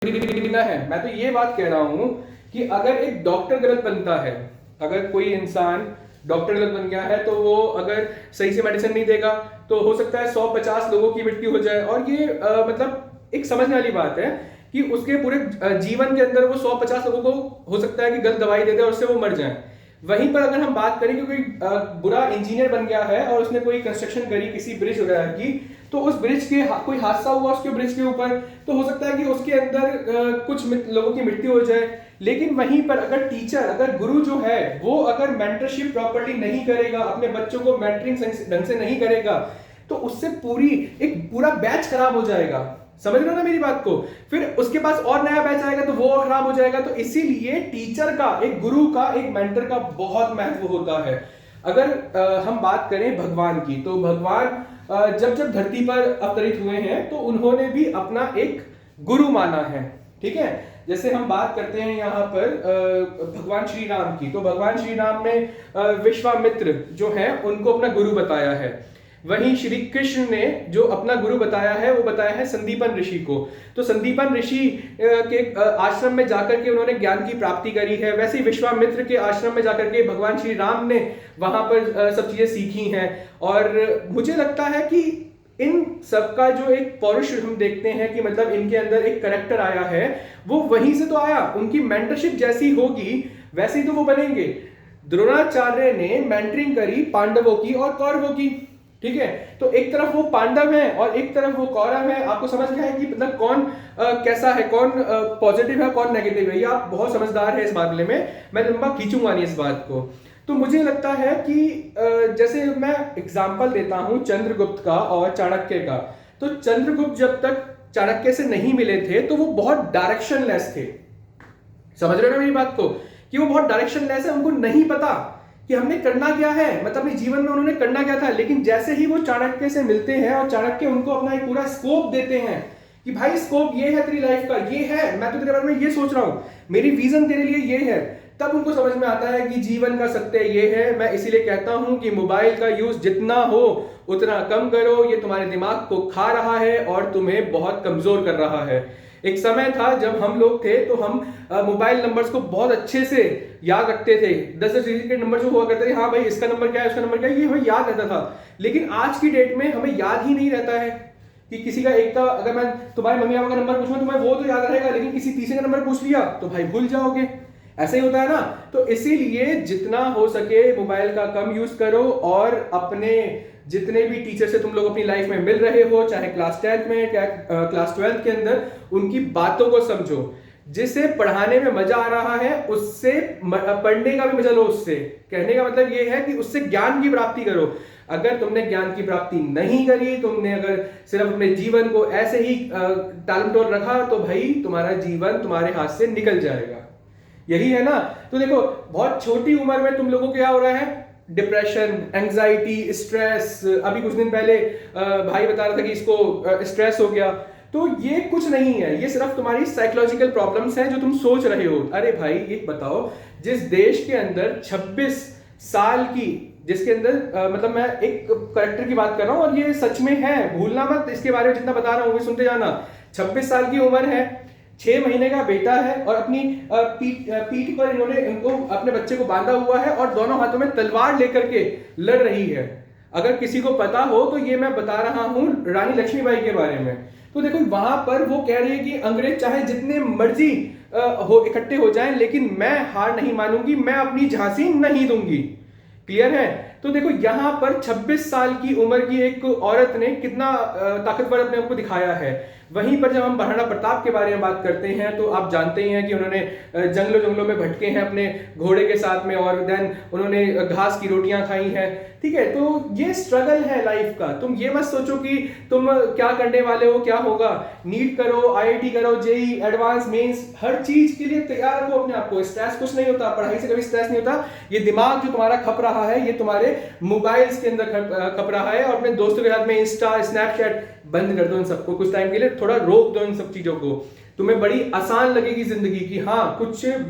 ना है। मैं तो ये बात कह रहा हूं कि अगर एक डॉक्टर गलत बनता है, अगर कोई इंसान डॉक्टर गलत बन गया है तो वो अगर सही से मेडिसिन नहीं देगा तो हो सकता है 150 लोगों की मृत्यु हो जाए। और ये मतलब एक समझने वाली बात है कि उसके पूरे जीवन के अंदर वो 150 लोगों को हो सकता है कि गलत दवाई दे दे और उससे वो मर जाए। वहीं पर अगर हम बात करें कि कोई बुरा इंजीनियर बन गया है और उसने कोई कंस्ट्रक्शन करी किसी ब्रिज वगैरह की, तो उस ब्रिज के कोई हादसा हुआ उसके ब्रिज के ऊपर, तो हो सकता है कि उसके अंदर कुछ लोगों की मृत्यु हो जाए। लेकिन वहीं पर अगर टीचर, अगर गुरु जो है वो अगर मेंटरशिप प्रॉपर्ली नहीं करेगा, अपने बच्चों को मेंटरिंग ढंग से नहीं करेगा, तो उससे पूरा बैच खराब हो जाएगा। समझ रहे हो ना मेरी बात को? फिर उसके पास और नया बैच आएगा तो वो और खराब हो जाएगा। तो इसीलिए टीचर का, एक गुरु का, एक मेंटर का बहुत महत्व होता है। अगर हम बात करें भगवान की, तो भगवान जब जब धरती पर अवतरित हुए हैं तो उन्होंने भी अपना एक गुरु माना है। ठीक है, जैसे हम बात करते हैं यहाँ पर भगवान श्री राम की, तो भगवान श्री राम ने विश्वामित्र जो है उनको अपना गुरु बताया है। वहीं श्री कृष्ण ने जो अपना गुरु बताया है वो बताया है संदीपन ऋषि को। तो संदीपन ऋषि के आश्रम में जाकर के उन्होंने ज्ञान की प्राप्ति करी है। वैसे ही विश्वामित्र के आश्रम में जाकर के भगवान श्री राम ने वहां पर सब चीजें सीखी हैं। और मुझे लगता है कि इन सबका जो एक पौरुष हम देखते हैं कि मतलब इनके अंदर एक करेक्टर आया है, वो वहीं से तो आया। उनकी मेंटरशिप जैसी होगी वैसे ही तो वो बनेंगे। द्रोणाचार्य ने मेंटरिंग करी पांडवों की और कौरवों की। ठीक है, तो एक तरफ वो पांडव है और एक तरफ वो कौरव है। आपको समझ गया है कि मतलब कौन कैसा है, कौन पॉजिटिव है, कौन नेगेटिव है। ये आप बहुत समझदार है इस मामले में, मैं लंबा खींचूंगा नहीं इस बात को। तो मुझे लगता है कि जैसे मैं एग्जाम्पल देता हूं चंद्रगुप्त का और चाणक्य का। तो चंद्रगुप्त जब तक चाणक्य से नहीं मिले थे तो वो बहुत डायरेक्शनलेस थे। समझ रहे हो ना मेरी बात को, कि वो बहुत डायरेक्शनलेस है, उनको नहीं पता कि हमने करना क्या है, मतलब अपने जीवन में उन्होंने करना क्या था। लेकिन जैसे ही वो चाणक्य से मिलते हैं और चाणक्य उनको अपना एक पूरा स्कोप देते हैं कि भाई स्कोप ये है तेरी लाइफ का, ये है, मैं तो तेरे बारे में ये सोच रहा हूं, मेरी विजन तेरे लिए ये है, तब उनको समझ में आता है कि जीवन का सत्य ये है। मैं इसीलिए कहता हूं कि मोबाइल का यूज जितना हो उतना कम करो। ये तुम्हारे दिमाग को खा रहा है और तुम्हें बहुत कमजोर कर रहा है। एक समय था जब हम लोग थे तो हम मोबाइल नंबर्स को बहुत अच्छे से याद रखते थे। 10 डिजिट के नंबर जो हुआ करते थे, हाँ भाई इसका नंबर क्या है, उसका नंबर क्या है, ये हमें याद रहता था। लेकिन आज की डेट में हमें याद ही नहीं रहता है कि किसी का एक का, अगर मैं तुम्हारी मम्मी पापा का नंबर पूछूं तुम्हें वो तो याद रहेगा, लेकिन किसी तीसरे का नंबर पूछ लिया तो भाई भूल जाओगे। ऐसा ही होता है ना। तो इसीलिए जितना हो सके मोबाइल का कम यूज करो और अपने जितने भी टीचर से तुम लोग अपनी लाइफ में मिल रहे हो, चाहे क्लास 10th में, चाहे क्लास 12th के अंदर, उनकी बातों को समझो। जिसे पढ़ाने में मजा आ रहा है उससे पढ़ने का भी मजा लो। उससे कहने का मतलब ये है कि उससे ज्ञान की प्राप्ति करो। अगर तुमने ज्ञान की प्राप्ति नहीं करी, तुमने अगर सिर्फ अपने जीवन को ऐसे ही टालमटोल रखा, तो भाई तुम्हारा जीवन तुम्हारे हाथ से निकल जाएगा। यही है ना। तो देखो बहुत छोटी उम्र में तुम लोगों को क्या हो रहा है, डिप्रेशन, एंजाइटी, स्ट्रेस। अभी कुछ दिन पहले भाई बता रहा था कि इसको स्ट्रेस हो गया। तो ये कुछ नहीं है, ये सिर्फ तुम्हारी साइकोलॉजिकल प्रॉब्लम्स हैं जो तुम सोच रहे हो। अरे भाई एक बताओ, जिस देश के अंदर 26 साल की, जिसके अंदर मतलब मैं एक करेक्टर की बात कर रहा हूं और ये सच में है, भूलना मत, इसके बारे में जितना बता रहा हूं वो सुनते जाना। 26 साल की उम्र है, 6 महीने का बेटा है और अपनी पीठ पर इनको अपने बच्चे को बांधा हुआ है और दोनों हाथों में तलवार लेकर के लड़ रही है। अगर किसी को पता हो तो ये मैं बता रहा हूं रानी लक्ष्मीबाई के बारे में। तो देखो वहां पर वो कह रही है कि अंग्रेज चाहे जितने मर्जी हो इकट्ठे हो जाएं, लेकिन मैं हार नहीं मानूंगी, मैं अपनी झांसी नहीं दूंगी। क्लियर है। तो देखो यहां पर 26 साल की उम्र की एक औरत ने कितना ताकतवर अपने आप को दिखाया है। वहीं पर जब हम महाराणा प्रताप के बारे में बात करते हैं तो आप जानते ही हैं कि उन्होंने जंगलों में भटके हैं अपने घोड़े के साथ में, और देन उन्होंने घास की रोटियां खाई हैं। ठीक है, तो ये स्ट्रगल है लाइफ का। तुम ये मत सोचो कि तुम क्या करने वाले हो, क्या होगा। नीट करो, आईआईटी करो, जेई एडवांस मेंस, हर चीज के लिए तैयार रखो अपने आप को। स्ट्रेस कुछ नहीं होता, पढ़ाई से कभी स्ट्रेस नहीं होता। ये दिमाग जो तुम्हारा खप रहा है ये तुम्हारे मोबाइल्स के अंदर खप रहा है, और अपने दोस्तों के साथ में इंस्टा, स्नैपचैट बंद कर दो इन सबको कुछ टाइम के लिए, थोड़ा रोक दो इन सब चीजों को। तुम्हें बड़ी आसान लगेगी जिंदगी की, हाँ कुछ